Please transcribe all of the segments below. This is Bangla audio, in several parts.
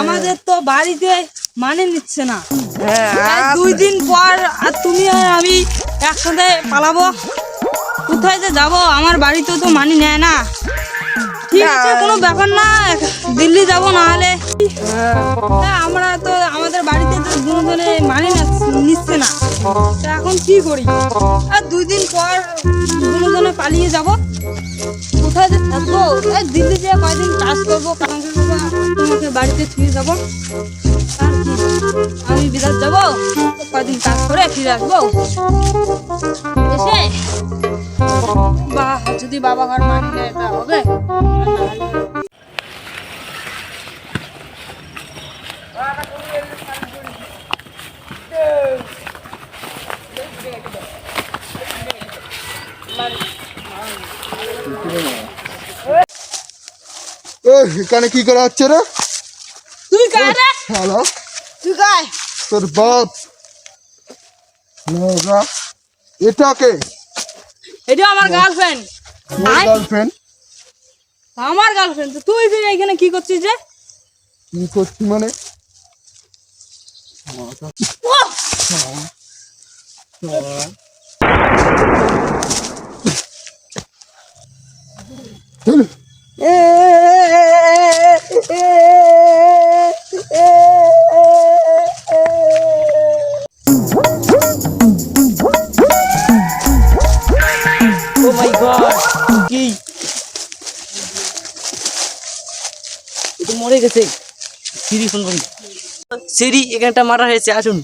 আমাদের তো বাড়িতে মানে নিচ্ছে না। দুই দিন পর আর তুমি আর আমি একসাথে পালাবো, কোথায় যে যাবো? আমার বাড়িতে তো মানি নেয় না। ঠিক আছে, কোনো ব্যাপার না, দিল্লি যাবো না হলে। আমরা তো আমাদের বাড়িতে তো দুজনে মানি নিচ্ছে না, তা এখন কি করি? আর দুই দিন পর দুজনে পালিয়ে যাব, কোথায় যে থাকবো? দিল্লি যেয়ে কয়দিন কাজ করবো, তোমাকে বাড়িতে ছুঁয়ে যাবো। আর কি, আমি বিরাট যাবো, কয়দিন কাজ করে ফিরে আসবো। এসে বা যদি বাবা ঘর মানি নেয় তা হবে। এখানে কি করা হচ্ছে রে? তুই কায় রে? হ্যালো, তুই কায়? তোর বাপ। এটা কে? এটা আমার গার্লফ্রেন্ড। গার্লফ্রেন্ড? আমার গার্লফ্রেন্ড। তো তুই যে এখানে কি করছিস যে? কি করছি মানে? Oh my god! কি? এটা মরে গেছে। সিরি ফোন করি। সিরি এখানটা মারা হয়েছে, আসুন।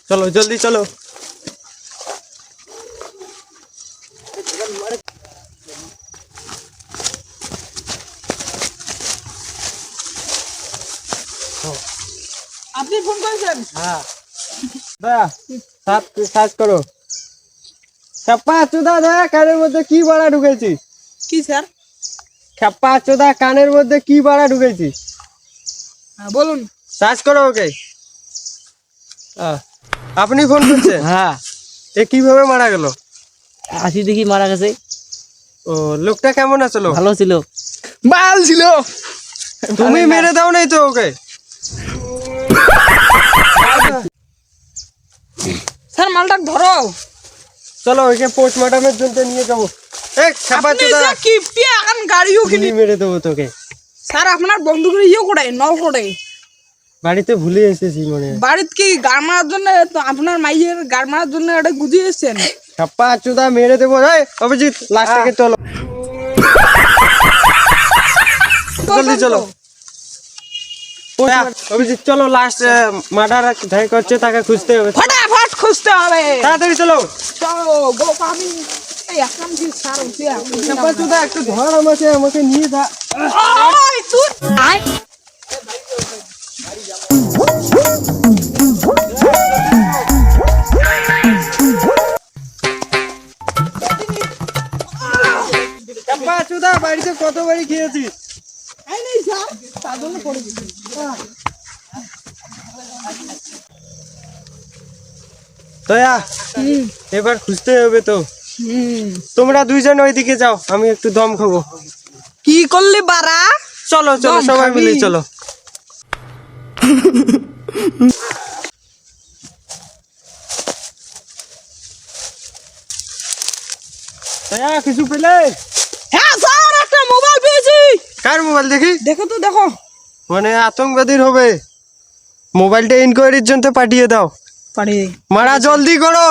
চলো জলদি চলো। আপনি ফোন করেছেন? হ্যাঁ দয়া সার্চ করো। খেপ্পা চোদা দয়া কানের মধ্যে কি বাড়া ঢুকেছি? কি স্যার? খেপ্পা চোদা কানের মধ্যে কি বাড়া ঢুকেছি? হ্যাঁ বলুন। সার্চ করো ওকে। আপনি ফোন করছেন? হ্যাঁ। এ কিভাবে মারা গেল? আসি দেখি মারা গেছে। ও, লোকটা কেমন আসলো? ভালো ছিল, বাল ছিল। তুমি মেরে দাও নাই তো ওকে? স্যার মালটা ধরো। চলো ওকে পোস্টমর্টমের জন্য নিয়ে যাবো। এই খেপা আপনি চোদা যে কি পিয়া এখন গাড়িও কিনে। গুলি মেরে দেবো তোকে। স্যার আপনার বন্ধুগুলো ইয়ে করে নল করে বাড়িতে ভুলে এসেছি মনে হয়। বাড়িতে কি গাড় মারার জন্য, তো আপনার মাইয়ের গাড় মারার জন্য এটা গুজিয়ে এসছেন। খেপা চোদা মেরে দেবো। এই অভিজিৎ লাস্ট থেকে চলো, জলদি চলো। অভিজিৎ চলো, লাস্ট মার্ডার যাই করছে তাকে খুঁজতে হবে। ফটাফট খুঁজতে হবে। তাড়াতাড়ি চলো। চলো গো পাবি। এই একদম কি স্যার উঠিয়া। খেপা চোদা একটু ধর আমাকে নিয়ে যা। ওই তুই আয়। খেপা চোদা বাড়িতে কত বাড়ি খেয়েছিস? আই নেই স্যার, তার জন্য পড়ে গেছি। দয়া এবার খুঁজতে হবে তো। তোমরা দুইজন ওইদিকে যাও, আমি একটু দম খাবো। কি করলি বাড়া? চলো চলো দম সবাই খাবি? মিলে চলো। দয়া কিছু পেলে? হ্যাঁ স্যার, একটা মোবাইল পেয়েছি। কার মোবাইল দেখি? দেখো তো দেখো। মানে আতঙ্কবাদীর হবে। মোবাইলটা ইনকোয়ারির জন্য পাঠিয়ে দাও। পারি মারা জলদি করো।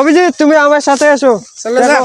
অভিজিৎ তুমি আমার সাথে এসো। চলো যাও।